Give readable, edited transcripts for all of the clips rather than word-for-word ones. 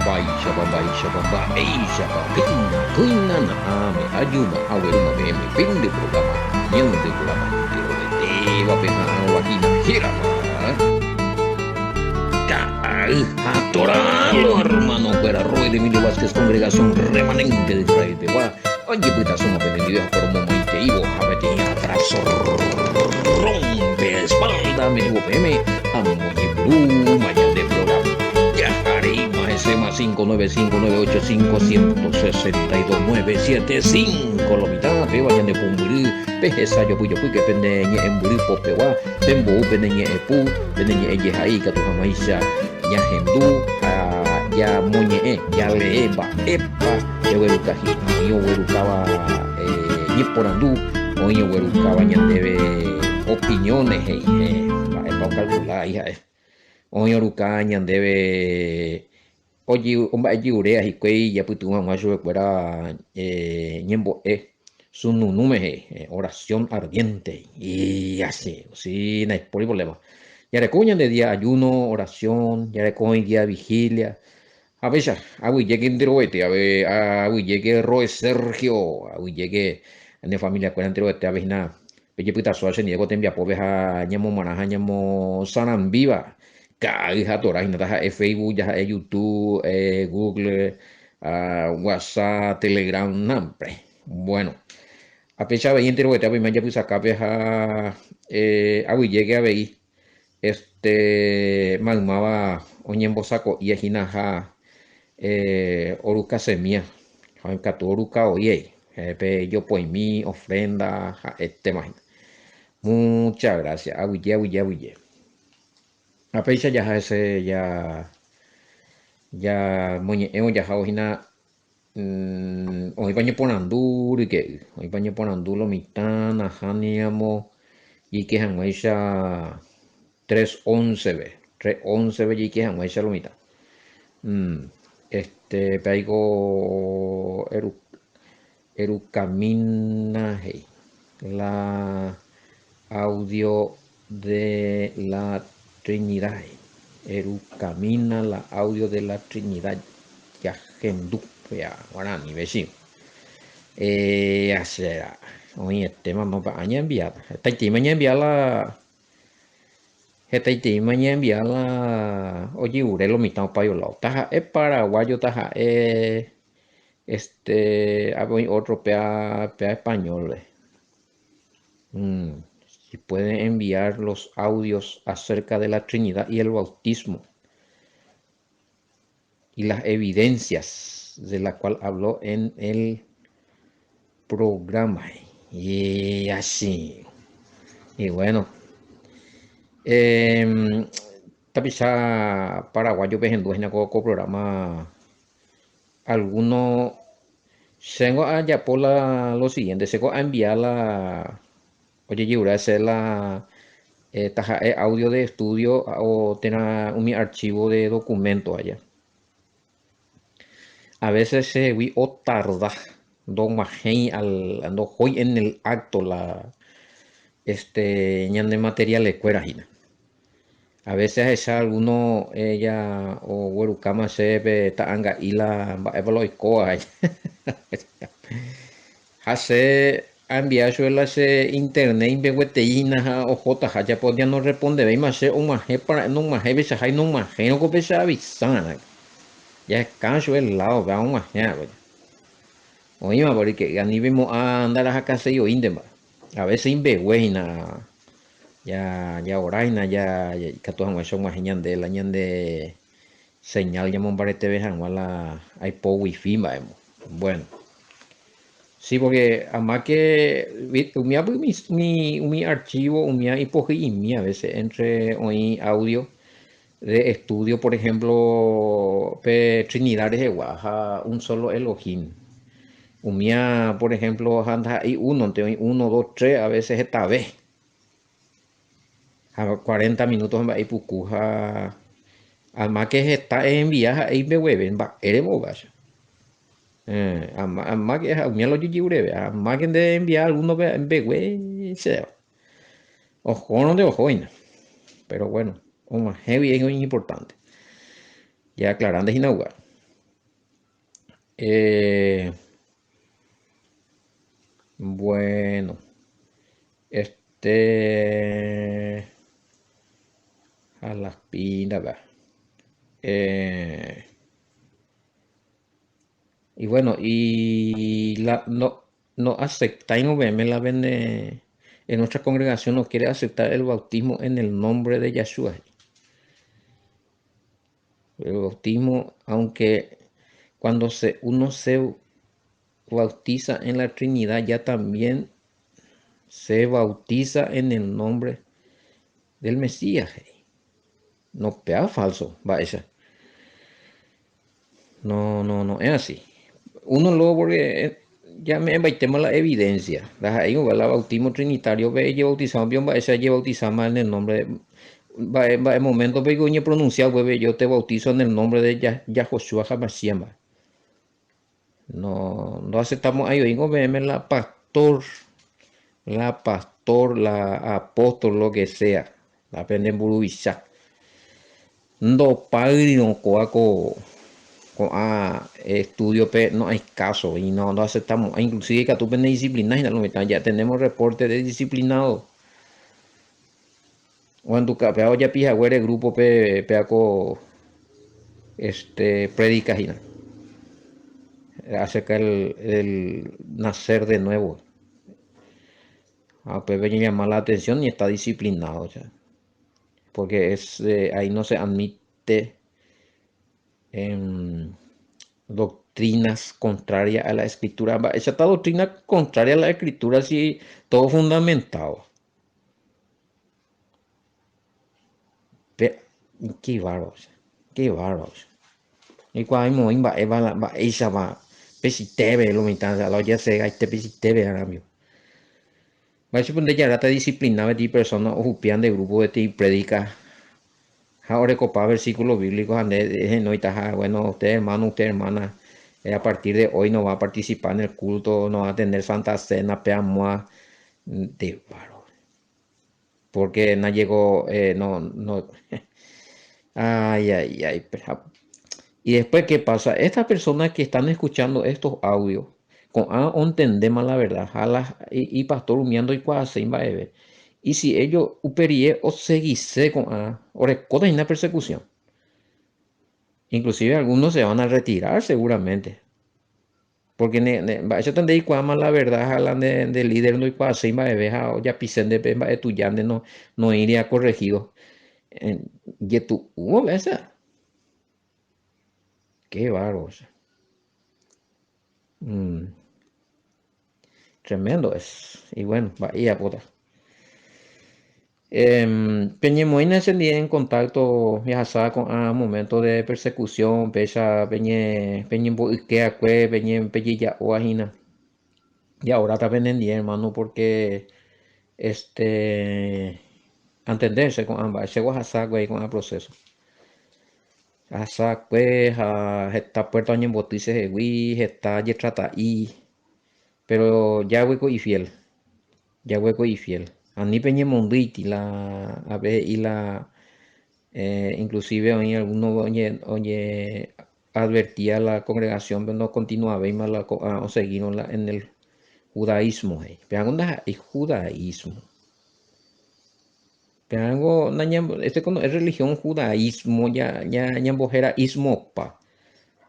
Shabamba, Shababina, Kuina, Ame, Ayuma, Aweruma, Meme, Pin de programa, Nian de programa, pero de Teva, Pena, Wagina, Hirama. Atoralo, hermano, para Roy de Emilio Vázquez, congregación remanente de Israel de Gua. Oye, pues somos benditos por un momento y vos a ver, atrás rompe espalda, me digo, PM, amo Blue, mañana de programa. Ya harima ese más 59598562975, lo mitad, pe vayan de Pumburi, pejesa yo puyo que pendeñe en Buri Popewa, Pembo, pendeñe Epu, pendeñe Ejai, Catuhamaisha. Ya hendu ya moñe ya leeba epa ya werukaji yo werukaba nyiporandu oño werukaba ñandeve opiniones epa calcular hija oño ruka ñandeve oyi omba'eji urea hikuái japytýma macho kuera ñembo'e sununume oración ardiente y así sí no hay problema. Yarecoña de día ayuno, oración, yarecoña día vigilia. A ver, a ver, llegue enteroete, a ver, a ver, llegue Roe Sergio, a ver, llegue en la familia con enteroete, a ver, nada. Oye, puta, suave, se niego, te envía, pues, a ñamo manaja, ñamo sanan viva. Hija tora, y nada, Facebook, ya, YouTube, Google, WhatsApp, Telegram, nambre. Bueno, a pesar de enteroete, a ver, me ya pues acá, a ver, llegue a ver magmaba oñembosako iehinaha oruka semia katu oruka oye pe yo poimi ofrenda imagina. Muchas gracias aguille apecha ya ese ya moñe ya hina hoy baño ponandu que hoy baño ponandu lo mitana haniamo y que han 311 ve y que han hecho lo mitad. Paigo eru camina la audio de la Trinidad. Eru camina la audio de la Trinidad. Ya gendu ya ahora ni vecino. Ya será. Oye, mamá para año enviada. Esta mañana enviada Hetaite mañana enviarla, oye, urelo mitad para yo lado. Taja es paraguayo, taja es hay otro pea español. Si pueden enviar los audios acerca de la Trinidad y el bautismo y las evidencias de la cual habló en el programa. Y así. Y bueno. Tapi sa paraguayo pejendu en co programa alguno tengo allá por lo siguiente, se a enviar la oye yo hacer la audio de estudio o tener mi archivo de documento allá. A veces se o tarda don majei al ando hoy en el acto la ñande material escuela. A veces es alguno ella o Werukama se taanga y la evaluoikoa. Hace enviar yo ese internet inbegueteína o jota ya podía no responder y más un maje para no maje veces hay no maje no copesa avisar. Ya es canso el lado va un maje. Oye, porque a nivel a andar a casa yo indema. A veces imbegueina ya oraina ya que todos son más ñande la ñande señal ya mon barete vejan wala hay po wifi maemo. Bueno, sí, porque además que mi archivo mi hipoji y mi a veces entre hoy audio de estudio, por ejemplo, Trinidad de Guaja, un solo Elohim. Umia, por ejemplo, anda ahí uno, 2, 3, a veces esta vez. A 40 minutos en Baipucuja. Además que está en viaje ahí me hueven, va, eres bogas. Además que a mí lo yo breve, además que de enviar algunos en Begüe, ojo no de ojoina. Pero bueno, un heavy es muy importante. Ya aclarando es inaugurar. Eh, bueno, este, a las pilas, va. Eh, y bueno, no acepta y no veme la vende en nuestra congregación no quiere aceptar el bautismo en el nombre de Yeshua. El bautismo, aunque cuando uno se bautiza en la Trinidad, ya también se bautiza en el nombre del Mesías. No pega falso, va esa. No, es así. Uno luego porque ya me baitemos la evidencia. Ahí va la bautismo trinitario, ve y bautizado, bien va esa, ya bautizamos en el nombre de, va el momento, ve que pronunciado, ve yo te bautizo en el nombre de Yahoshua Hamashiach. No aceptamos ahí, vengo, veme la apóstol, lo que sea. La aprenden burubisha. No padre no coaco con estudio no hay caso y no aceptamos. Inclusive que tú pendes disciplinas y ya tenemos reporte de disciplinado. Cuando capeado ya pija el grupo peaco predicas y acerca el nacer de nuevo. Pues venía a llamar la atención y está disciplinado ya. Porque ahí no se admite doctrinas contrarias a la escritura. Esa está doctrina contraria a la escritura, sí, todo fundamentado. Qué bárbaro, qué bárbaro. Y cuando hay va esa va, pesitebe lo mitad, la ya se hay te pesitebe ahora mismo. Va a suponer ya está disciplinada de personas o de grupo de ti predica. Ahora copa versículos bíblicos, no está, bueno, usted hermano, usted hermana, a partir de hoy no va a participar en el culto, no va a tener santa cena, peamoa, de bárbaro. Porque no llegó, no. Ay. Y después, ¿qué pasa? Estas personas que están escuchando estos audios, con entendemos la verdad, y pastor humeando y cuase baebe. Y si ellos uperie o seguise con orecoda en la persecución. Inclusive algunos se van a retirar seguramente. Porque eso tendréis cuama la verdad, hablan de líder no y cuase baebe, ya pisen de pemba de tuyande no iría corregido. Y tú, hubo esa. Qué bárbaro. Mm, tremendo es. Y bueno, vaya puta. Peñemoina se en contacto viajaba con momentos de persecución, pesa peñe que acue, peñe ya oajina. Y ahora está vendiendo, hermano, porque entenderse con ambas, ese guajasac, güey, con el proceso. Asac, pues, está puerto año en botices de Wii, está y trata y, pero ya hueco y fiel. Ya hueco y fiel. Ani peñe monditi a ver y inclusive hoy alguno advertía a la congregación pero no continuaba y más o seguir en el judaísmo. Pero es judaísmo. Pero algo es religión judaísmo ya embojera ismo pa.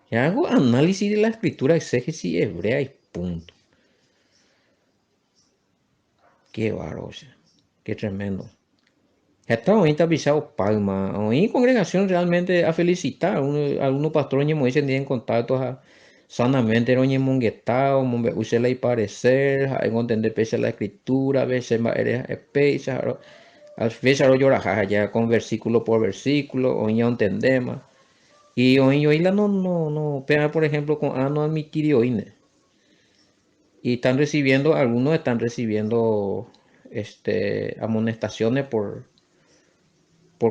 Ya hago análisis de la escritura exégesis hebrea y punto. Qué bárbaro, qué tremendo. Esta ahorita pisado palma. Hoy congregación realmente a felicitar. Algunos pastores me dicen en contacto sanamente no monguetao, usted le parecer, en entender pese a la escritura, a veces eres espesa, a veces llora ya con versículo por versículo, hoy ya entendemos. Y hoy la no, pega por ejemplo con no admitir hoy. Y algunos están recibiendo amonestaciones por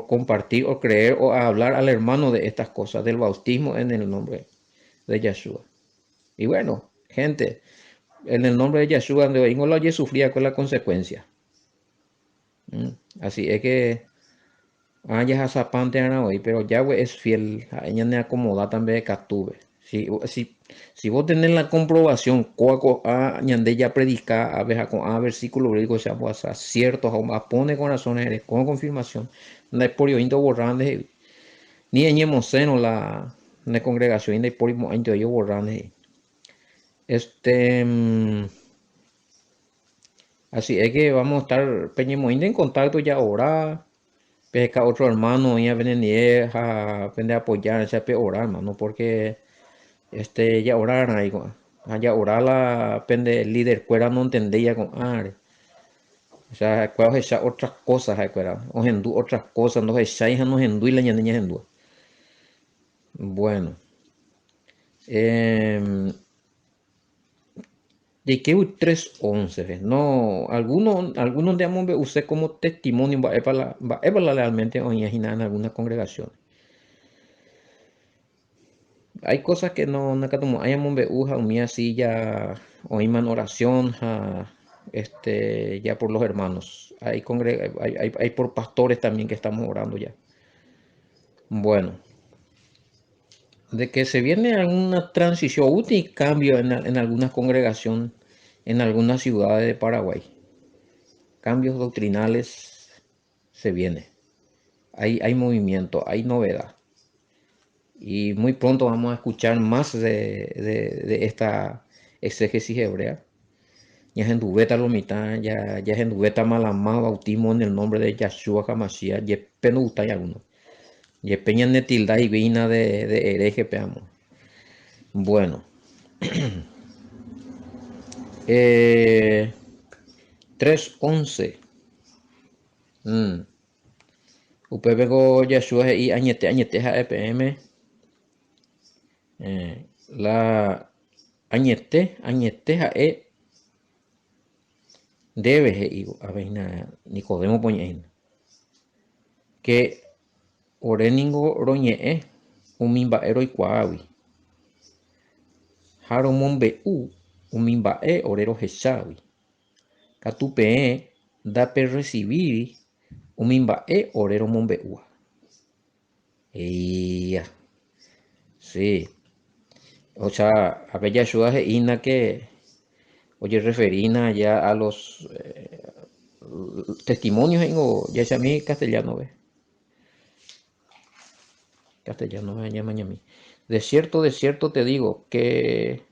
compartir o creer o hablar al hermano de estas cosas, del bautismo en el nombre de Yeshua. Y bueno, gente, en el nombre de Yeshua, donde vengo la sufría con la consecuencia. Así es que ya zapante hoy, pero Yahweh es fiel, a ella me acomoda también que tuve. Si vos tenés la comprobación, coaco a ñande ya predica, a veja con a versículo bíblico, sea pues a ciertos, a pone con razones, con confirmación, no es por yo indo borrando, ni en Yemoseno la congregación, ni por yo borrando. Este, así es que vamos a estar peñemoinde en contacto ya ahora. Pesca otro hermano, ya venir a apoyar, se pe orar, hermano, porque ya orar ahí, ya orar la pende el líder cuera no entendía con are. O sea, cuál es otras cosas, cuera, o hendú otras cosas, no es ya no hendú y la niña hendú. Bueno, de que 3:11, no, algunos digamos, usé como testimonio, va para realmente hoy en algunas congregaciones. Hay cosas que no como hay un uja un así ya oíman oración ya por los hermanos. Hay por pastores también que estamos orando ya. Bueno, de que se viene alguna transición útil y cambio en algunas congregaciones, en algunas ciudades de Paraguay. Cambios doctrinales se viene. Hay movimiento, hay novedad. Y muy pronto vamos a escuchar más de esta exégesis hebrea. Ya hendubeta lo mitad, ya hendubeta malamá bautismo en el nombre de Yahshua Hamashiach, y penuta y alguno. Y peña netilda y vina de hereje peamos. Bueno. 3:11. Upepego Yahshua y añete a EPM. La añete a E debe a ver Nicodemo poñein que oreningo roñe umimba'e roikuaavi ha romombe'u umimba'e ore rohechávi katupeẽ ndape recibir umimba'e ore romombe'úva. Sí. O sea, a Yahshua he'ína que oye referina ya a los testimonios ya sea a mí castellano ve. Castellano me llama a mí. De cierto te digo que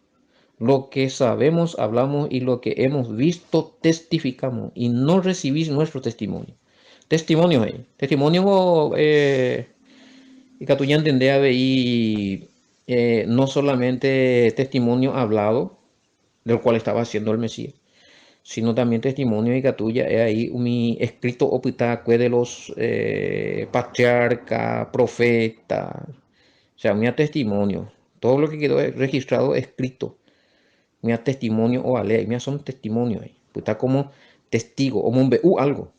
lo que sabemos hablamos y lo que hemos visto testificamos y no recibís nuestro testimonio. Testimonio, y que tú ya entendés y no solamente testimonio hablado, del cual estaba haciendo el Mesías, sino también testimonio y que tuya es ahí mi escrito opitacue de los patriarcas, profetas, o sea, mi testimonio, todo lo que quedó registrado escrito, mi testimonio o ale, mi son testimonios ahí, pues está como testigo, o un algo,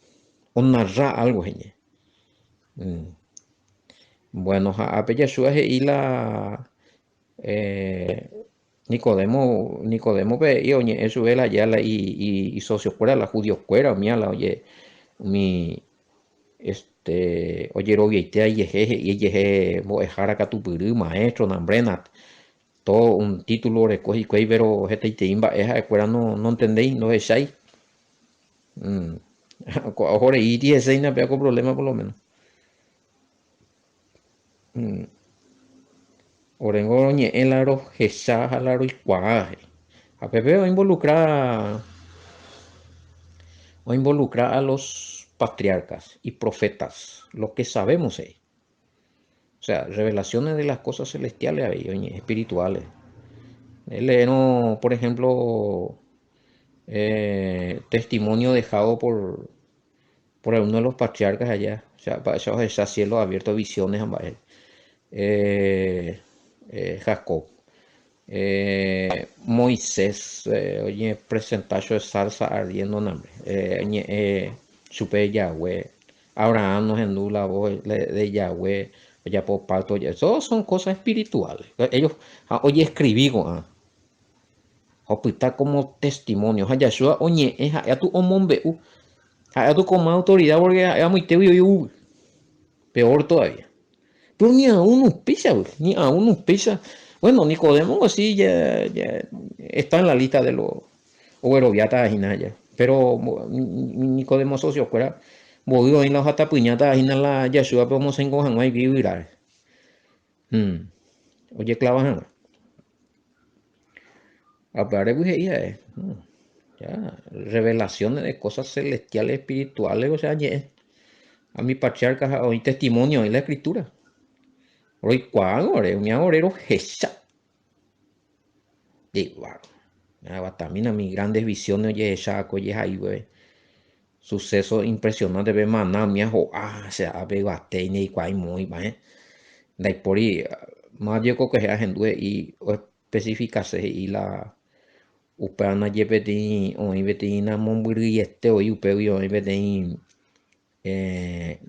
o narra algo, gente. Bueno, a Yahshua y la Nicodemo ve y oye eso ve la ya la y socio fuera la judío fuera mía la oye mi oye roviete y jeje mojara catupuru maestro nambrenat todo un título recoge que pero gente te imba esa escuela no entendéis no es ahí ahora y 16 no había problema por lo menos. Orengo ñe en la rojecha a la roicuaje. A Pepe o involucra a los patriarcas y profetas, lo que sabemos es. O sea, revelaciones de las cosas celestiales, espirituales. Leemos, por ejemplo, testimonio dejado por uno de los patriarcas allá. O sea, para esos cielos abiertos, visiones a Jacob. Moisés, oye, presentación de salsa ardiendo en hambre. Supe Yahweh. Abraham nos endula la voz de Yahweh. Ya por parto, eso son cosas espirituales. Ellos, oye, escribí con está como testimonio. Yahshua, oye, a tu homombeu, a tu como autoridad, porque es muy teo y peor todavía. Pero ni a uno pisa, ni a uno pisa. Bueno, Nicodemo sí ya está en la lista de los Overoviatas ya. Pero Nicodemo socio fuera movido en la hasta puñata en la Yeshua pero se encojan ahí vivir. Oye clavan. Hablar de ya revelaciones de cosas celestiales espirituales, o sea, a mi patriarca hoy testimonio en la escritura. Hoy cuándo, mi agorero Jesús. Igual. También mis grandes visiones, oye, Shaco, oye, ahí, güey. Suceso impresionante, ve maná, mi ajo, se abre bastante y cuál muy, va, de por ahí, más yo creo que sea gente y especificarse y la upana yepeti, o ibeti na momburi este o upeo yo ibeti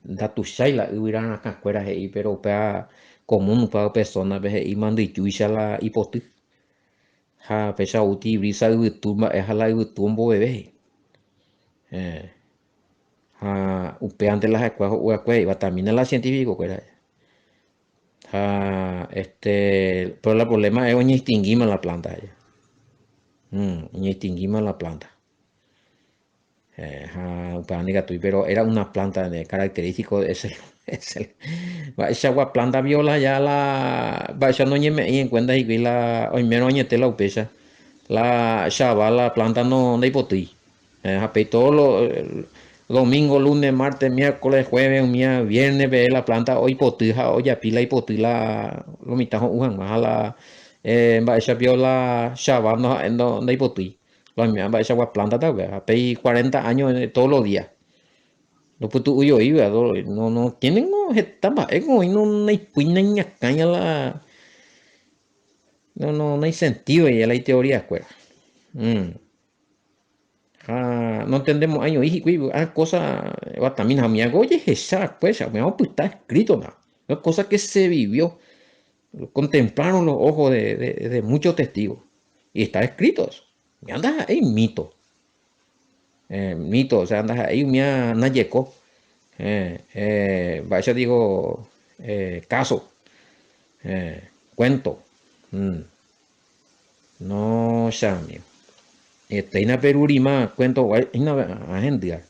da tu shaila uiran acá fuera ahí, pero upea común para personas, ve y mando y chuisa la hipotu. Ha pesa uti brisa utumba, es la utumbo bebé. Upea ante las escuelas iba también en la científico que era. Pero el problema es que extinguimos la planta. Extinguimos la planta. Pero era una planta de característico de ese. Esa planta viola ya la. Ya no me en cuenta y la. Hoy menos añete la upesa. La chava, la planta no hipotí. Todos los domingo, lunes, martes, miércoles, jueves, viernes, ve la planta hoy potija, hoy ya pila y potila, lo mitad ujan más a la, esa viola chava, no hipotí. Lo mismo, esa planta tal vez, 40 años todos los días. Lo puto huyo iba, no tienen, no, está más, no hay puina ni caña la, no hay sentido y la teoría escuela. No entendemos años y cosa también a mí oye esa pues me pues está escrito nada es cosa que se vivió lo contemplaron los ojos de muchos testigos y está escrito eso y andas ahí mito o sea andas ahí me nayeco vaya digo caso cuento no Samio ina perurima cuento ina gente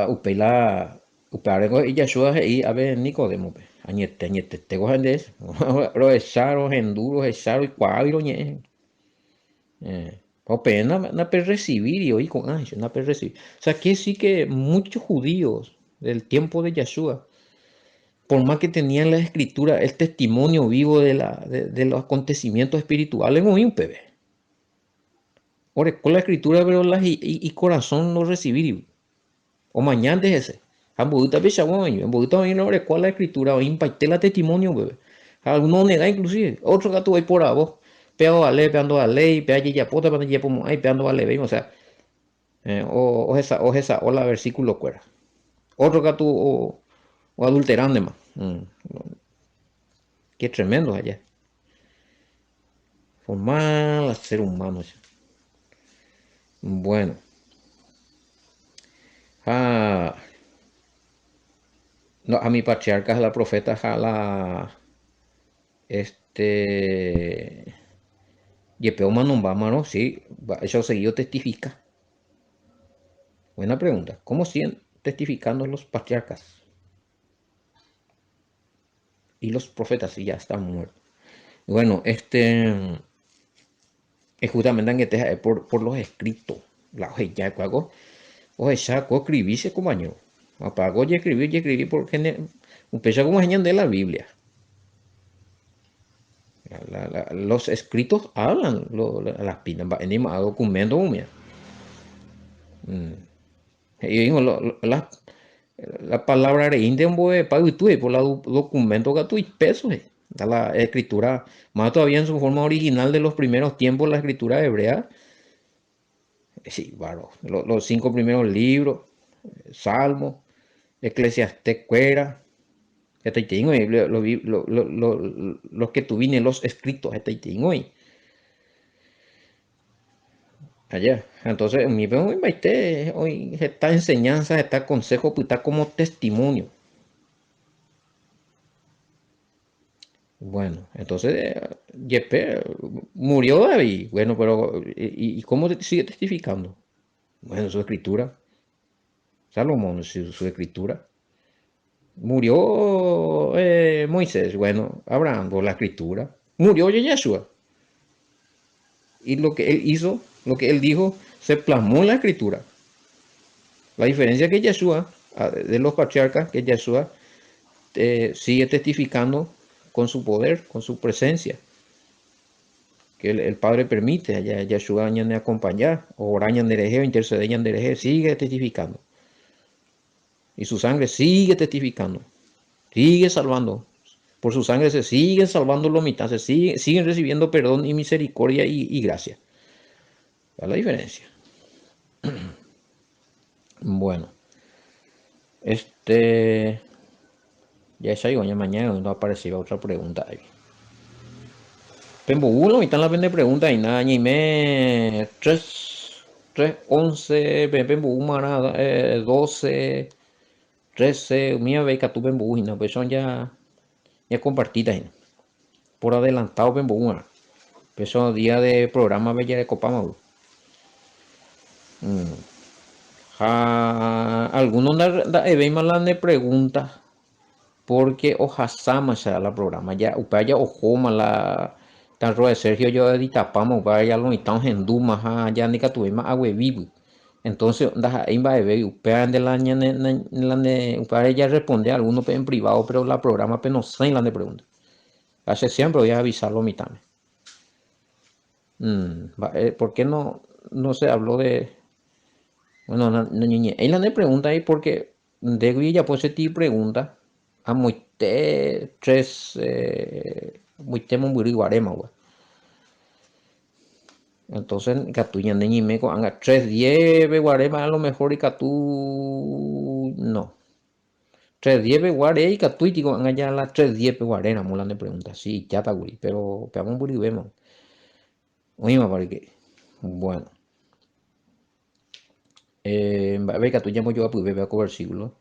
upela uparego ella shua y a ver Nicodemo añete te cogen de eso lo echaron enduros echaron y cuadro ñe o pena na per recibir y hoy con ancho na per recibir o sea que sí que muchos judíos del tiempo de Yeshua por más que tenían la escritura el testimonio vivo de los acontecimientos espirituales muy un pebe ahora con la escritura pero y corazón no recibir o mañana de ese. Ambuita pechaguaño, ambuita también no recuerda la escritura, o impacté la testimonio, bebé. Algunos negan inclusive, otro gato hay por abajo, peando a ley, peando a ley, peando ya pota, peando ya pomo, ay, peando a ley, o sea, o la versículo cuera. Otro gato o adulterando más. Qué tremendo allá. Formar a ser humano. Bueno. No, a mi patriarca, a la profeta, a la Yepeo Manumbámaro, sí, eso seguido testifica. Buena pregunta. ¿Cómo siguen testificando los patriarcas y los profetas si ya están muertos? Bueno, es justamente en que por los escritos. La ya cuago, o esa escribirse como año. Apago y escribir porque un peso como señal de la Biblia. Los escritos hablan, las pinas, a documento, y digo, la palabra de India para YouTube, por los documentos que tú pesos, da la escritura, más todavía en su forma original de los primeros tiempos, la escritura hebrea, sí, bueno, los 5 primeros libros, Salmos, Eclesiastés, Cuera, este tengo, los que tuvieron los escritos, este tengo, allá. Entonces, mi hoy esta enseñanza, este consejo, pues está como testimonio. Bueno, entonces Yepe murió David. Bueno, pero ¿y cómo sigue testificando? Bueno, su escritura. Salomón, su escritura. Murió Moisés. Bueno, Abraham, por la escritura. Murió Yeshua. Y lo que él hizo, lo que él dijo, se plasmó en la escritura. La diferencia que Yeshua, de los patriarcas, que Yeshua sigue testificando con su poder, con su presencia, que el Padre permite, a Yeshua añade acompañar, o orañan dereje, o intercede dereje, sigue testificando. Y su sangre sigue testificando, sigue salvando. Por su sangre se siguen salvando los mitad, siguen recibiendo perdón y misericordia y gracia. ¿Cuál es la diferencia? Bueno, ya es algo, ya mañana no aparecerá otra pregunta ahí. Pembo 1 y están las 20 preguntas y nada, y me 3, 11, Pembo 1, 12, 13, mía ve que tu Pembo 1, pues son ya compartidas por adelantado Pembo 1. Pues son días de programa Bella de Copama. Algunos da más de preguntas porque ojasama será la programa ya upaya ojoma la tan de Sergio yo editapamos upaya lo estamos en duma ya ni catuvima agüe vivo entonces da ahí va a ver upaya de la upaya ya responde a algunos en privado pero la programa pero no sé la de preguntas hace siempre voy a avisarlo mitad ¿por qué no se habló de bueno niña ahí la de pregunta ahí porque de ya pues ti pregunta a muy tres muy temo muy guarema entonces catu ya ni me con anga 310 guarema a lo mejor y catu no 310 guare y catu y digo anga ya la 310 guarena molan de pregunta sí ya está guri pero peamos muy vemos oye me parece que bueno ve catu ya yo a pues ver con versículo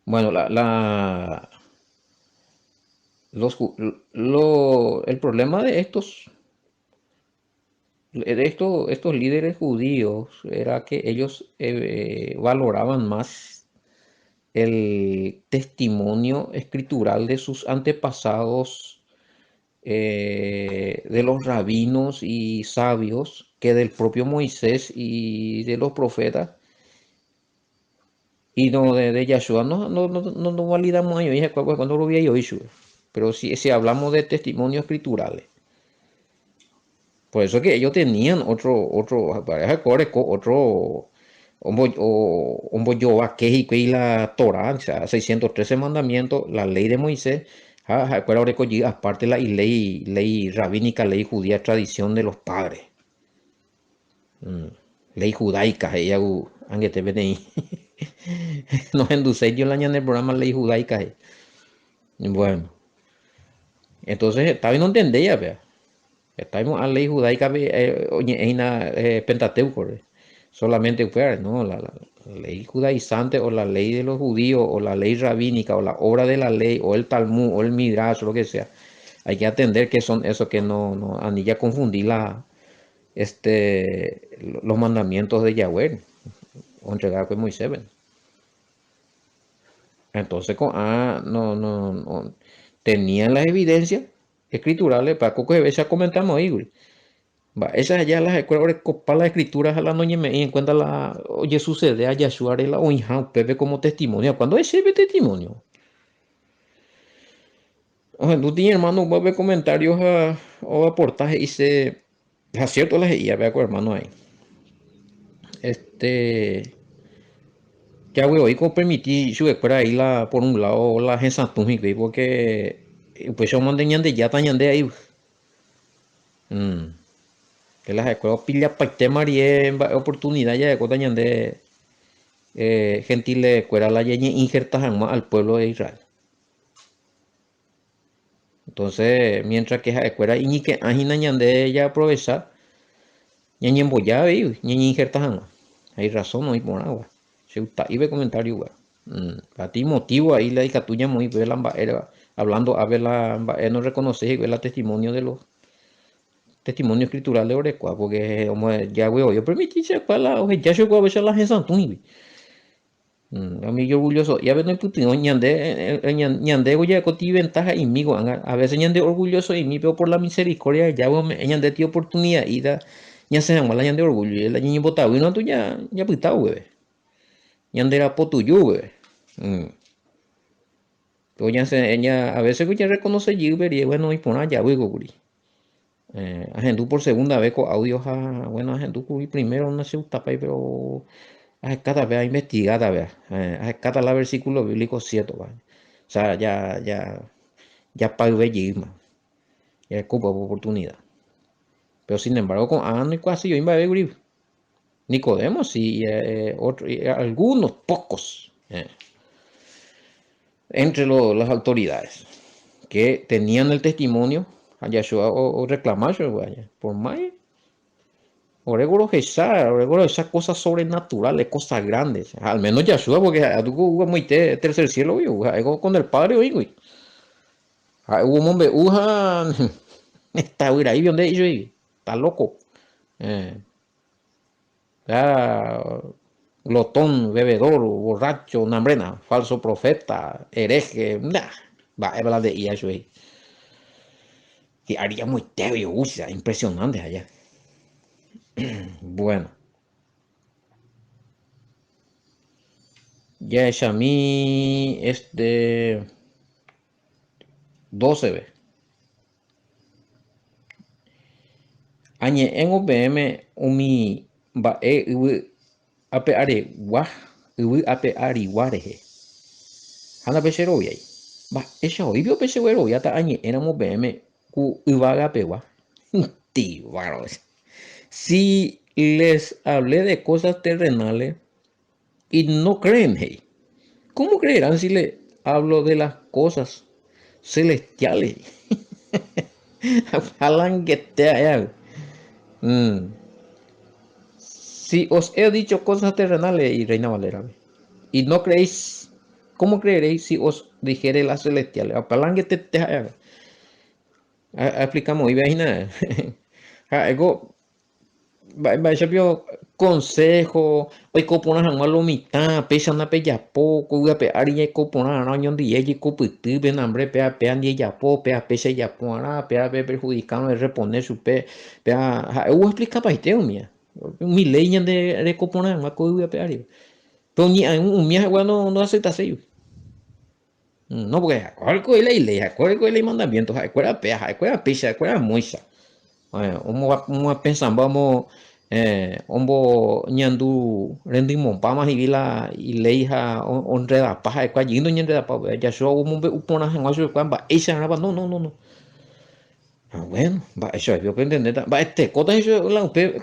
bueno el problema estos líderes judíos era que ellos valoraban más el testimonio escritural de sus antepasados, de los rabinos y sabios, que del propio Moisés y de los profetas. Y no de Yahshua no validamos ahí, cuando lo vi yo, pero si hablamos de testimonios escriturales. Por eso que ellos tenían otro que y la Torah, o sea, 613 mandamientos, la ley de Moisés, aparte la ley rabínica, ley judía, tradición de los padres, ley judaica, ella aunque te ven ahí, nos enduce yo la en el programa ley judaica, bueno, entonces, está bien no entendía, vea. Estamos a ley judaica, Pentateuco, solamente fuera, ¿no? La ley judaizante o la ley de los judíos o la ley rabínica o la obra de la ley o el Talmud o el Midrash o lo que sea. Hay que atender que son eso que no anilla confundir los mandamientos de Yahweh o entregar con Moisés. Entonces, no tenían las evidencias escriturales para que ya comentamos ahí, güey. Esas ya las escuelas para las escrituras a la noña me en cuenta oye sucede a Yahshua la o hija Pepe como testimonio. ¿Cuándo es ese testimonio? Oye, tú tienes hermano, voy a ver comentarios o aportajes y se acierto las ya vea con hermano ahí. ¿Qué hago hoy con permitir su escuela ahí por un lado la gente Santum porque pues yo mandé ñande ya tañande ahí. Que las escuelas pilla para este marie oportunidad ya de cotañan de gentiles escuela la yeñe injertas al pueblo de Israel. Entonces, mientras que esa escuela y que ajina ñande ya aprovechar, ñañe embollada y ñañe injertas hay razón no hay por agua. Se gusta y ve comentario igual. A ti motivo ahí la hija tuya muy vela mba'éva. Hablando a vela mba'é no reconoces vela testimonio de los testimonios escriturales de Orecua, porque como ya huevo, yo permití se la oje ya yo a la gente santuni. A mí yo orgulloso, ya ves no putino ñande ya coti ventaja y migo, a veces ñande orgulloso y mi pero por la misericordia ya vos ñande ti oportunidad y da ya se llama la ñande orgullo, y la ñi botado y no tú ya pitao, güey. Ñande era potuyo, güey. Pues ya se, ella a veces que ya reconoce Gilbert y bueno, y pone allá, güey, guri. Agendú por segunda vez con audios bueno, agendú curi primero no se tapa ahí, pero cada vez a investigar, vez, cada la versículo bíblico cierto, ¿va? O sea, ya pagué allí, ya es copa oportunidad. Pero sin embargo, con Ana y casi yo iba a ver, Nicodemo, sí, algunos pocos, entre las autoridades que tenían el testimonio a Yahshua o reclamarse, por más. Oregoro esas cosas sobrenaturales, cosas grandes. Al menos Yahshua, porque hubo muy tercer cielo, algo con el Padre, güey. Hubo un hombre, está ahí donde ellos, está loco. Glotón, bebedor, borracho, nambrena, falso profeta, hereje, va a hablar de eso ahí. Que haría muy tebio, impresionante allá. Bueno. Ya es a mí es de 12 veces. Añe en OPM umi ba ape are wa ape ari wareje. Hana pesero yai. Ba esa hoy vio pesero ya ta añe en OPM ku ibaga pewa. Ti varos. Si les hablé de cosas terrenales y no creen, hey, ¿cómo creerán si le hablo de las cosas celestiales? Palanquetea. Si os he dicho cosas terrenales y Reina Valera, y no creéis, ¿cómo creeréis si os dijere las celestiales? Palanquetea. Explicamos, y imagina, algo, vaya consejo, hoy copona a lo mitad, pesa una pella poco, voy a pegar y copona a año de ella, copitir, ven hambre, pea, pea, ni ella po, pea, pesa ya pona, pea, ve perjudicando de reponer su pe, pea, voy a explicar para este, mía, mi ley de copona, más que voy a pegar, pero ni un mía, bueno, no acepta así. No, porque algo es la ley, algo es el mandamiento, algo es pea, algo es pesa, algo es moisa. Vamos pensando, vamos, ombo ñandu rendimon pamas y vila y leija onreda paja de cualquier no enreda pa ya yo como upona en guaso cuamba esa no. Bueno, va eso es yo que entender va cota eso la upe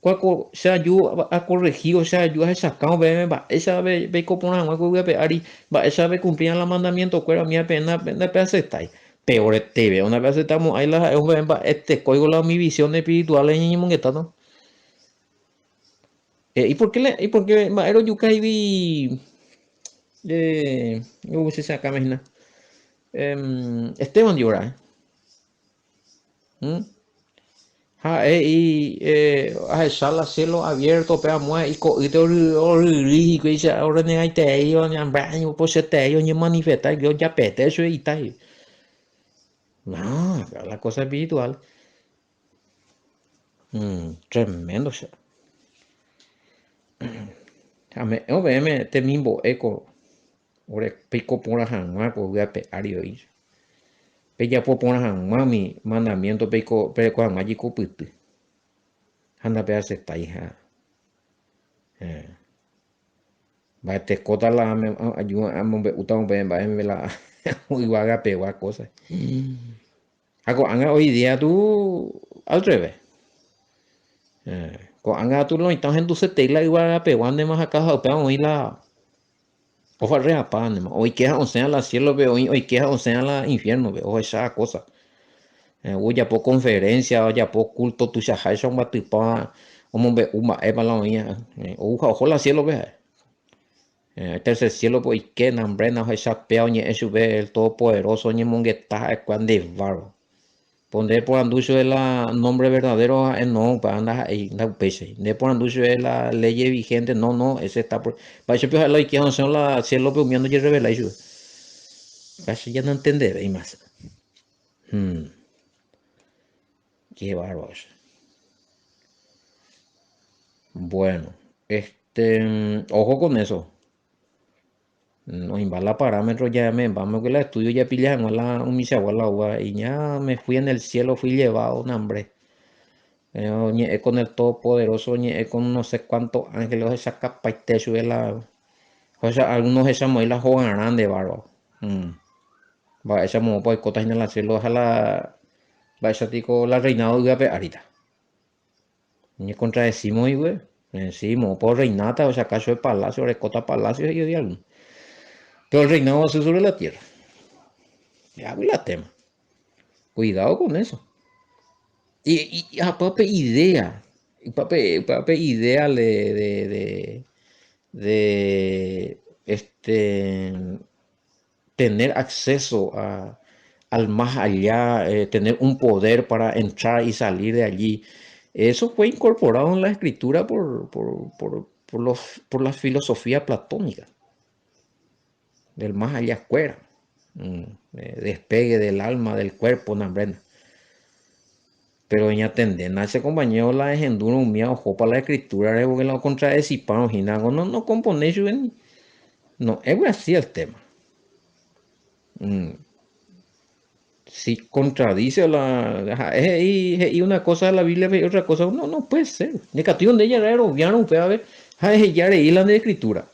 cual se ayuda a corregir o se ayuda a sacar va esa ve copona en guaso ve ari va esa ve cumplir el mandamiento cuera mía pena aceptar peor TV, una vez estamos ahí la código la mi visión espiritual en mongueta, ¿no? ¿Y por qué maero yukai vi yo se saca imagina Esteban llora, sala cielo abierto pero y te y que dice ahora ni hay te yo ni ambaño pues te yo ni manifestar yo ya pete eso y tal. No, la cosa espiritual. Tremendo. OBM te mimbo eco. Ore pico por la ko voy a ario ir. Pella por mami mandamiento pico pero allí copite. Anda pe acepta hija. Va te cota la ayuda a mombe utang be va me la muy vaga pegua cosa. Hago anga hoy día tú al revés. Ko anga tú lo estás en tu setela igual a peguan de más acá o pegan hoy la o fa rea pan hoy queja o sea la cielo veo hoy queja o sea la infierno veo esa cosa. O ya por conferencia o ya por culto tu shahai son batipa o mombe uma eva la oía o la cielo ve. Tercer cielo, pues, que nambrena, o esa peo, ñe, sube el todopoderoso, ñe, mongueta, cuan de barro. Poner por anducho de la nombre verdadero, no, para andar ahí, no pese. De por anducho de la ley vigente, no, no, ese está por. Para eso, pues, la izquierda, son la cielo, pues, miando, y revela, eso. Casi ya no entenderéis más. Qué bárbaro. Bueno, ojo con eso. No imbala parámetros ya me vamos que la estudio ya pillan la un la agua y ya me fui en el cielo, fui llevado, un hambre. Con el todopoderoso, con no sé cuántos ángeles, esa capa y te sube la. O sea, algunos de esas la jugarán de bárbaro. Va, esa mo pues cotas en el cielo, ojalá va esa tico la reinado de ahorita. Ni contradecimos y güey. Sí, mo por reinata, o sea, acaso el palacio, recota palacio y de algún. Pero el reinado va a ser sobre la tierra. Ya, la tema. Cuidado con eso. Y pape idea. Pape idea de tener acceso al más allá, tener un poder para entrar y salir de allí. Eso fue incorporado en la escritura por la filosofía platónica, del más allá fuera, despegue del alma, del cuerpo, nambrena. Pero en tendena ese compañero la enduro un mía ojo para la escritura, porque la contradeciparon, no componéis, no, es así el tema. Si contradice y una cosa de la Biblia y otra cosa, no puede ser. Negativo de ella era obviaron, a ver, ya leí la de escritura.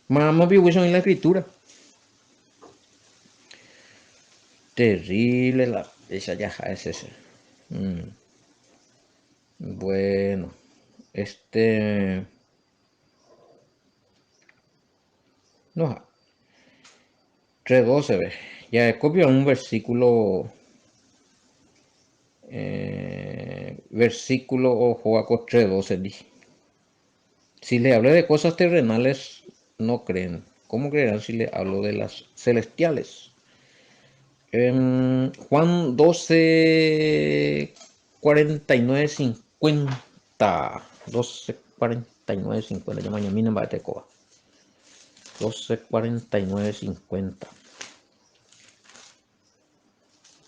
Más vivo en la escritura. Terrible esa ya es ese. Bueno, no, 3:12 ve. Ya copio un versículo, o Joaco 3:12 dice. Si le hablé de cosas terrenales, no creen. ¿Cómo creerán si le hablo de las celestiales? Juan 12, 49, 50. 12, 49, 50. Ya mañana va a tecoa. 12, 49, 50.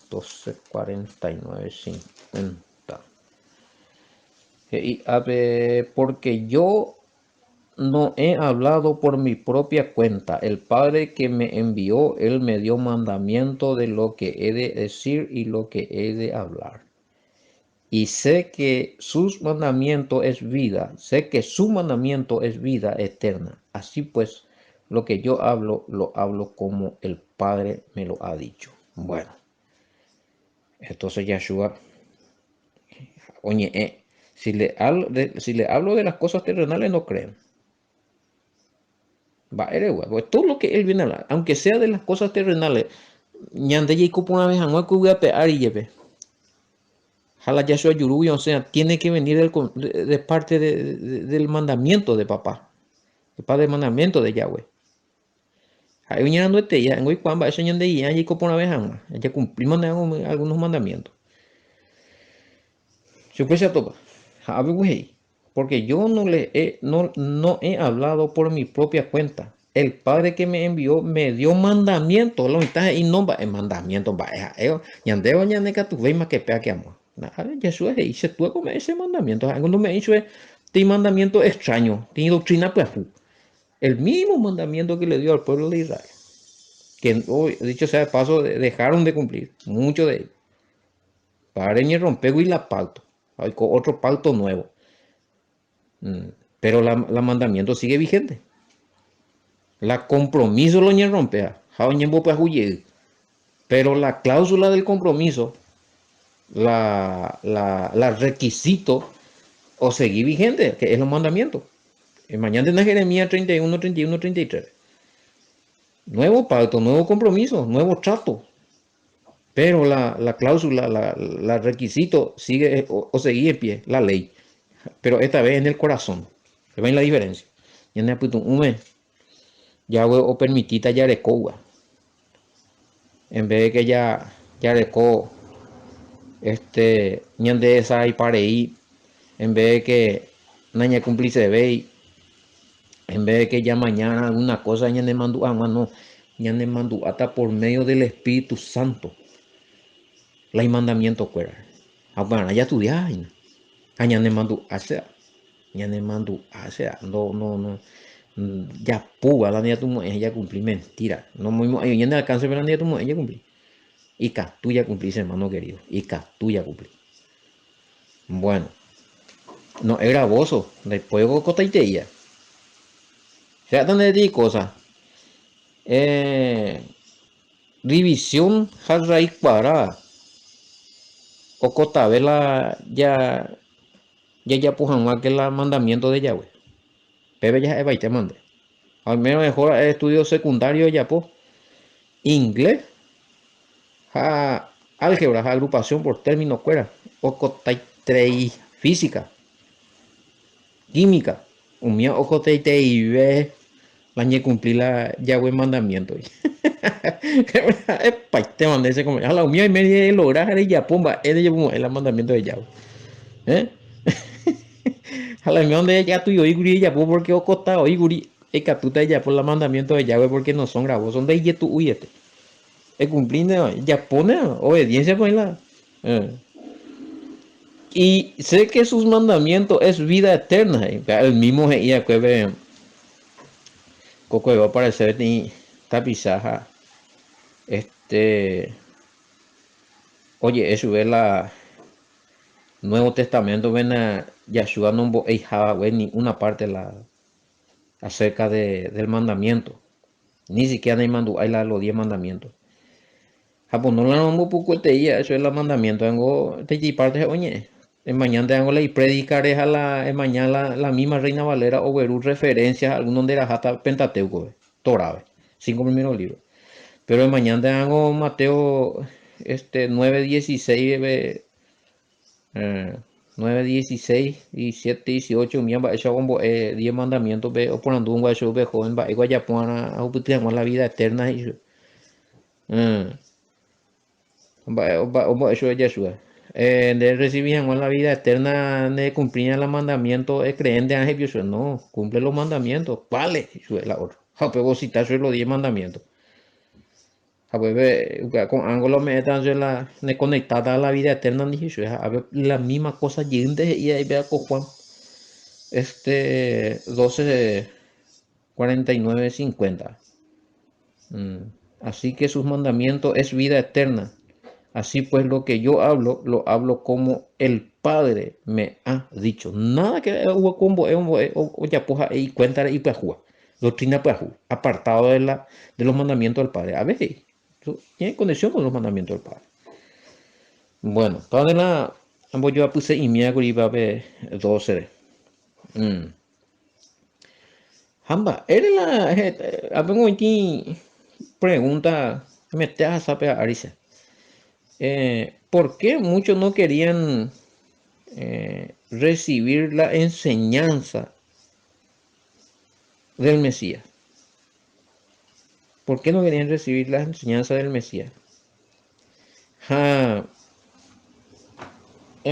12, 49, 50. Porque yo no he hablado por mi propia cuenta. El Padre que me envió, Él me dio mandamiento de lo que he de decir y lo que he de hablar. Y sé que sus mandamientos es vida, sé que su mandamiento es vida eterna. Así pues, lo que yo hablo, lo hablo como el Padre me lo ha dicho. Bueno, entonces Yahshua, oye, si le hablo de las cosas terrenales, no creen. Va, pues todo lo que él viene a hablar, aunque sea de las cosas terrenales, ñande y cupo una vez a no que a pegar y lleve. Jala Yahshua Yurubi, o sea, tiene que venir de parte del mandamiento de papá, de parte del mandamiento de Yahweh. Ahí vinieron este ya, en hoy cuando eso ñande y cupo una vez a no, ya cumplimos algunos mandamientos. Se puede topa, porque yo no he hablado por mi propia cuenta. El Padre que me envió me dio mandamientos, lo está y no va el mandamiento va ñandeo ñaneca tu veis más que pea que amo. Jesús y se tuvo como ese mandamiento. Algunos me dicho este mandamiento extraño, tiene doctrina pues el mismo mandamiento que le dio al pueblo de Israel, que hoy, dicho sea de paso, dejaron de cumplir, mucho de ellos. Paren y romper y la pacto, hay otro pacto nuevo. Pero la mandamiento sigue vigente. La compromiso lo ñe rompea. Pero la cláusula del compromiso, la requisito o seguir vigente, que es los mandamientos. Mañana en Jeremías 31, 31, 33. Nuevo pacto, nuevo compromiso, nuevo trato. Pero la cláusula, la requisito sigue o seguir en pie, la ley. Pero esta vez en el corazón. ¿Se ven la diferencia? Y en el punto, Yahweh o permitita yarekowa. En vez de que ya yareko ñande esa y parei, en vez de que naña cumplice ve, en vez de que ya mañana alguna cosa ñande mandu no, ñande mandu hasta por medio del Espíritu Santo. La mandamiento cuera. Bueno, ya estudiar. Ñande mandu hace. Ñande mandu hace. No. Ya puga la niña tu mujer ya cumplí mentira. No muy ñande alcance pero la niña tu mujer ya cumplí. Y tú ya cumplís, hermano querido. Y tú ya cumplí. Bueno. No era bozo. Después vos cotaiteía. O sea, donde di cosas. División raíz cuadrada. O cotabela ya pujan que la mandamiento de Yahweh. Pepe ya es te mande. Al menos mejor estudio secundario ya pues. Inglés. Álgebra, agrupación por términos cuera. O cotaitei física. Química. Un mío o cotaitei ve. La ñe cumplir la Yahweh mandamiento. Es te mandé ese como. A la mía y media lograr ya pomba. Es el mandamiento de Yahweh. A la mía donde ya tú y guri ya porque o costa hoy guri. Es que tú te ya por el mandamiento de Yahweh porque no son grabos. Son de tu huyete. Es cumplir ya pone obediencia pues la. Y sé que sus mandamientos es vida eterna. El mismo ya que ve. Coco va a aparecer ni tapizaja. Oye, eso es la Nuevo Testamento, ven a Yahshua no ni una parte acerca del mandamiento. Ni siquiera hay los 10 mandamientos. Pues no la no poco te día, eso es el mandamiento. Tengo te parte oye. En mañana tengo la y predicaré a en mañana la misma Reina Valera o ver referencias a algunos de las hasta Pentateuco, Torah, 5 primeros libros. Pero en mañana tengo Mateo 9:16 9, 16, 17, 18, miamba, eso como 10 mandamientos, o por andunga, eso ve joven, va, igual ya pone a la vida eterna, y eso es Yeshua. De recibir la vida eterna, de cumplir los mandamientos, creen de ángel, no, cumple los mandamientos, vale, eso es la otra. Pero citar los 10 mandamientos. Con ángulo me están la conectada a la vida eterna, dije, a ver, la misma cosa, y ahí vea con Juan. 12, 49, 50. Así que sus mandamientos es vida eterna. Así pues lo que yo hablo, lo hablo como el Padre me ha dicho. Nada que hubo combo, o ya puja y cuenta y pejúa. Doctrina pejúa. Apartado de los mandamientos del Padre. A ver, tiene conexión con los mandamientos del Padre. Bueno, para la yo puse y me hago y va a ver 12. Hamba, era la abbiamo aquí pregunta me te a saber Arisa. ¿Por qué muchos no querían recibir la enseñanza del Mesías? ¿Por qué no querían recibir la enseñanza del Mesías? En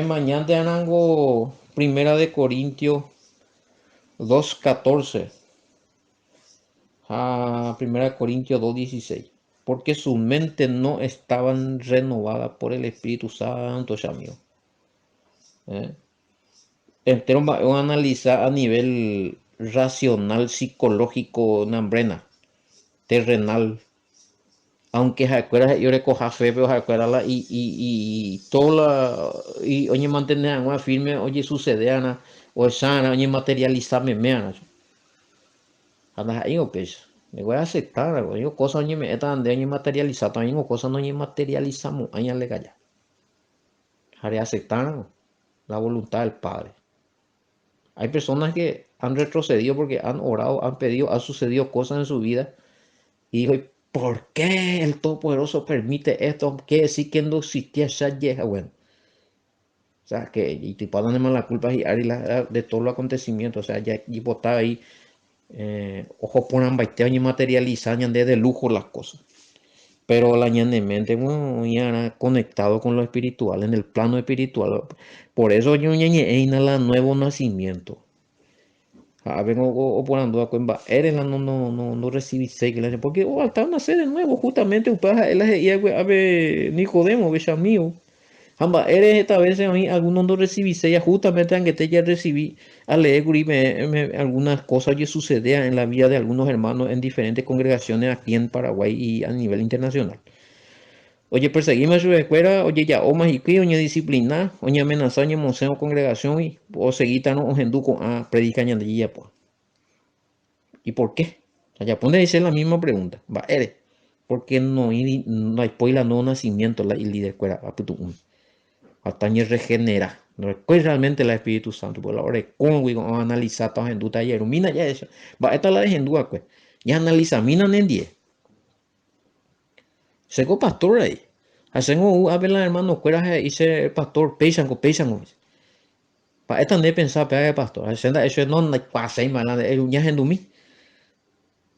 mañana te anango Primera de Corintios 2:14. Primera de Corintios 2:16. Porque su mente no estaban renovada por el Espíritu Santo, ya mío. Entero va a analizar a nivel racional, psicológico, nambrena, terrenal. Aunque acuerdas yo recoja fe, pero acuerdas y toda y oye mantener una firme, oye sucede ana, o sana, oye materializarme meana. Anda ahí o pues, me voy a aceptar, yo cosas oye me están de oye materializar, también cosas no oye materializamos, ahí le calla. Haré aceptar la voluntad del Padre. Hay personas que han retrocedido porque han orado, han pedido, han sucedido cosas en su vida y digo, ¿por qué el Todopoderoso permite esto? Quiere decir que no existía esa vieja, bueno. O sea, que y te pasan la culpa de todos los acontecimientos, o sea, ya y botar ahí Ojo ponan baiteo y materializar de lujo las cosas. Pero la mente, bueno, ya era conectado con lo espiritual, en el plano espiritual. Por eso yo ñeñe la nuevo nacimiento. Vengo o por ando a cuemba, eres la no recibí que la porque o alta nacer de nuevo, justamente upaja él y a ver Nicodemo, ve mío. Amba, eres esta vez a mí, algunos no recibí ya justamente aunque te ya recibí a leer algunas cosas que sucedían en la vida de algunos hermanos en diferentes congregaciones aquí en Paraguay y a nivel internacional. Oye, perseguimos su escuela, oye, ya, o más y que, oye, disciplina, oye, amenaza, oye, museo, congregación, y, o seguita, no, o genduco, predican y ya, pues. ¿Y por qué? Allá pone dice la misma pregunta. Va, eres. ¿Por qué no hay poila no nacimiento la líder escuela? Atañe regenera. No es realmente el Espíritu Santo. Por la hora de cómo vamos a analizar toda en taller. Mina ya eso. Va, esta la de hendúa, pues. Ya analiza, mina en 10. Sego pastor ahí. Hacemos a ver la hermano cuera y ser pastor. Peisango. Para esta no pensar, pega de pastor. Eso no pasa y mala. Ya hendumi.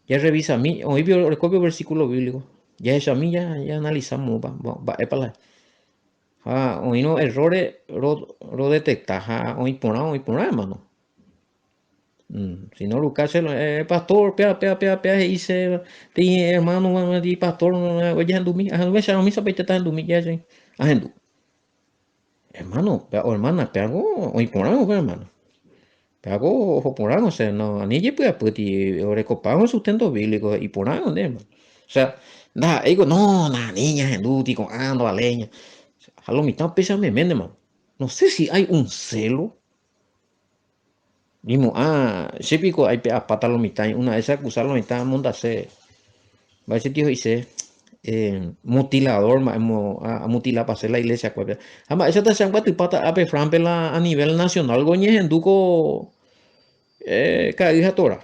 Ya revisa a mí, hoy el copio versículo bíblico. Ya eso a mí ya analizamos, es para hoy no errores lo detecta, hoy por nada, hermano. Si no, Lucas, pastor, pea, dice, tiene hermano, di pastor, oye, andumi, a mí se está andumi, ya, sí, ajendu. Hermano, o hermana, pea, hoy por nada, hermano. Pero por algo, o sea, no, ni puede puti, recopamos sustento bíblico y por algo, ¿no? O sea, nada, digo, no, la niña, en con ando a leña. A lo mitad pesa me mende, man. No sé si hay un celo. Dimo, sí pico, hay a pata lo mitad, una de esas acusar lo mitad, monda se, va a decir, tío, dice, mutilador, a mutilar para hacer la iglesia, pues. Además, esa te se han y pata, a nivel nacional, goñez, en duco, cada hija tora.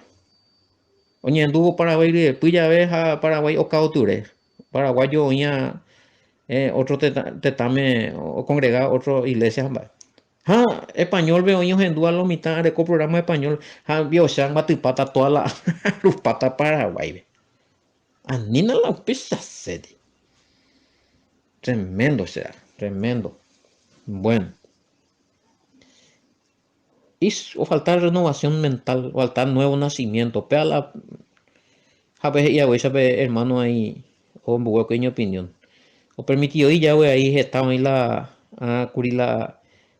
Oye, anduvo Paraguay, después ya ves a Paraguay o Cauture. Paraguayo, oña, otro tetame, o congregado, otro iglesia. Español veo ellos en duda la mitad de programa español. Vio sean batipata toda la luz pata Paraguay. Anina la pisa sede. Tremendo sea, tremendo. Bueno. O faltar renovación mental, o faltar nuevo nacimiento. Pea la. A veces, y a veces, hermano, ahí, o en pequeña opinión. O permitido y ya, ahí estaba ahí la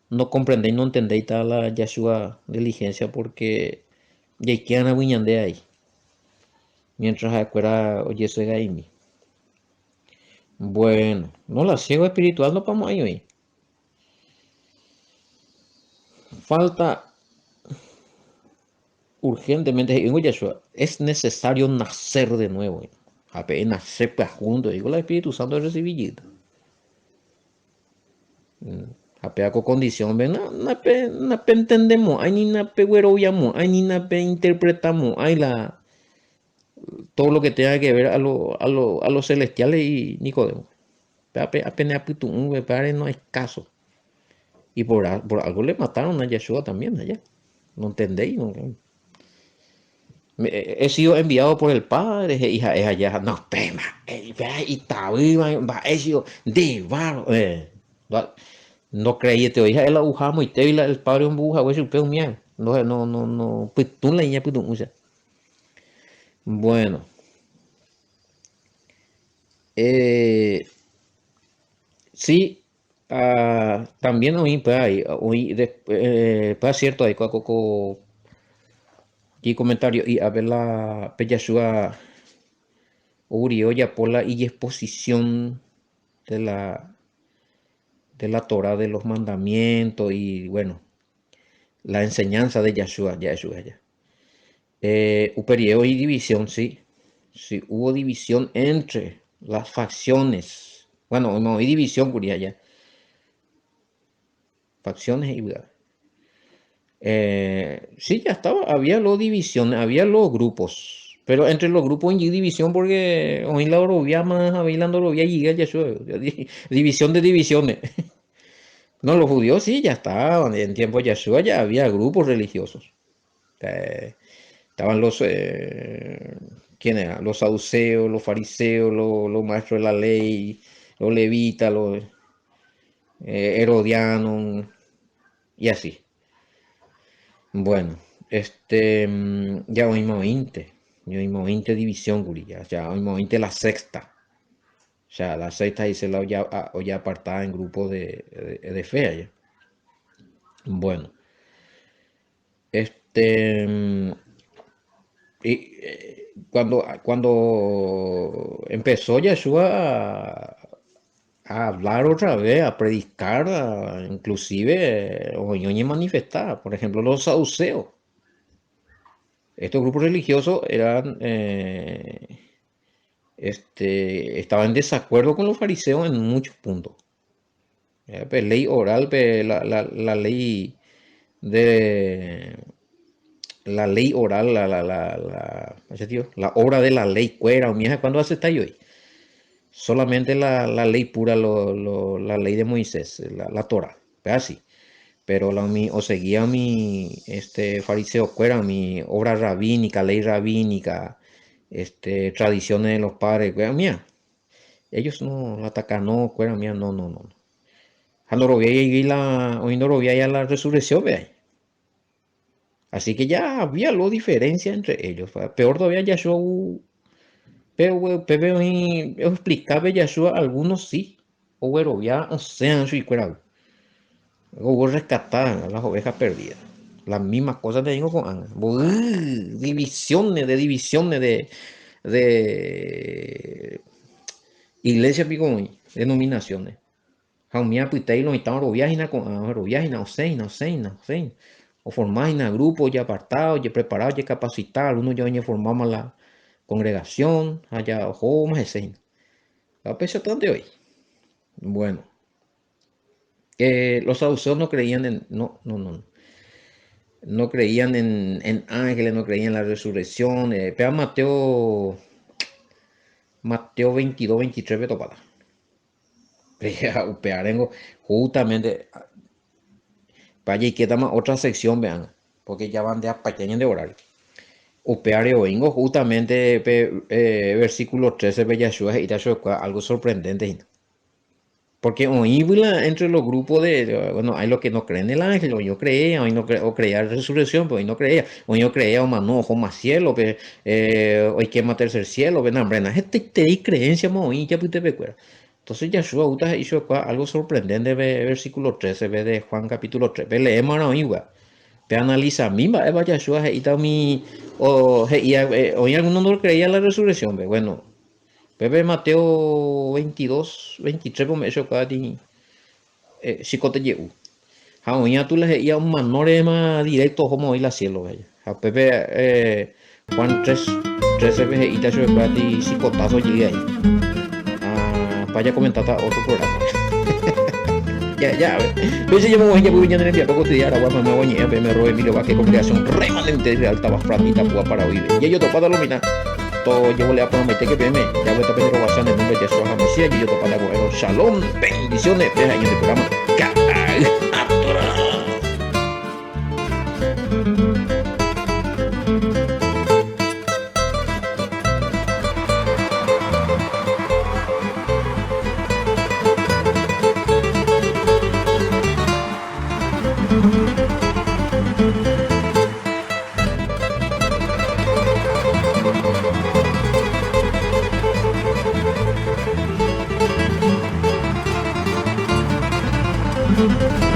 no comprendéis, no entendéis tal la Yahshua diligencia porque ya quedan a de ahí. Mientras acuera oye ese gaimi. Bueno, no la ciego espiritual no vamos ahí hoy. Falta urgentemente en Yahshua. Es necesario nacer de nuevo. Apenas nacer para juntos. Digo el Espíritu Santo recibillito. Apea con condición, ven, na pe entendemos, hay ni na pe güeroyamos, hay ni na pe interpretamos, hay todo lo que tenga que ver a los celestiales y Nicodemo. Apenas no hay caso. Y por algo le mataron a Yeshua también allá. No entendéis. ¿No? He sido enviado por el Padre, hija, es allá. No, pema, y he sido de barro. No creí te hija el agujamo y te el padre un buja o un mía. No, pues tú la niña pues usa. Bueno, sí, también hoy pues cierto hay coco y comentario y a ver la peyasua urioya por la y exposición de la Torah de los mandamientos y bueno la enseñanza de Yahshua ya. Hubo división, sí. Sí, hubo división entre las facciones. Bueno, no hay división, curia ya. Facciones y sí, ya estaba, había los divisiones, había los grupos. Pero entre los grupos hay división porque hoy la Orovia más hablando lo había llegado división de divisiones. No, los judíos sí ya estaban. En tiempo de Yeshua ya había grupos religiosos. Estaban ¿quién era? Los saduceos, los fariseos, los maestros de la ley, los levitas, los herodianos y así. Bueno, ya hoy mismo 20 división, gurilla, ya hoy mismo 20 la sexta. O sea, la sexta dice la ya apartada en grupos de fe allá. Bueno, este, y cuando empezó Yeshua a hablar otra vez, a predicar, inclusive oñoñe manifestar, por ejemplo, los saduceos. Estos grupos religiosos estaban en desacuerdo con los fariseos en muchos puntos. Pues, ley oral, pues, la ley de la ley oral, la obra de la ley cuera, o mija, ¿cuándo hace estar hoy? Solamente la ley pura, la ley de Moisés, la Torah, pues así. Pero o seguía mi fariseo cuera, mi obra rabínica, ley rabínica, tradiciones de los padres, cuera mía. Ellos no la atacan, no, cuera mía, no, no, no. Hoy no lo vi ya la resurrección, vea. Así que ya había lo diferencia entre ellos. Peor todavía Yahshua, pero explicaba Yahshua, algunos sí, o bueno, ya, o sea, y cuera. Hubo rescatar a las ovejas perdidas. Las mismas cosas te digo con Ana. Divisiones de iglesias, denominaciones. Jaumía puitei lo estaban roviágina con roviágina, oseina. O formágina grupos ya apartados, ya preparados, ya capacitados. Algunos ya formaban la congregación, allá ojo más eseina. La pesa de hoy. Bueno. Los saduceos no creían no creían en ángeles, no creían en la resurrección. Pero Mateo 22, 23 me topada. Pearengo, justamente, para que más otra sección, vean, porque ya van de a pequeños de horario. Upeare oingo, justamente, versículo 13, Yahshua y algo sorprendente. Porque oíbla entre los grupos bueno, hay los que no creen en el ángel, hoy no creía, o creía en la resurrección, pero hoy no creía, o manojo más cielo, hoy quema tercer cielo, ven hambrena, este te creencia, hoy ya te recuerda. Entonces Yahshua uta hizo algo sorprendente, versículo 13, de Juan capítulo 3, leemos ahora hoy, pe analiza misma, Yahshua, y también, hoy algunos no creía en la resurrección, bueno. Pepe Mateo 22, 23 por eso cada día si cote llegu. Jaoña tú le ia un manore más directo como hoy la cielo vaya. A Pepe Juan 3, 13 veces y te hace cada día si cotazo llegue ahí. Vaya a comentar otro programa. Ya. Pero si yo me voy a ir en el día poco cotidiano, agua me voy a me robe mi va que con creación remanente de alta bafranita para vivir. Y yo topada lo mina. Yo voy a prometer que PM, ya voy a estar viendo en el nombre de Yeshua HaMashiach y yo topada con el shalom, bendiciones, vean en el programa. Thank you.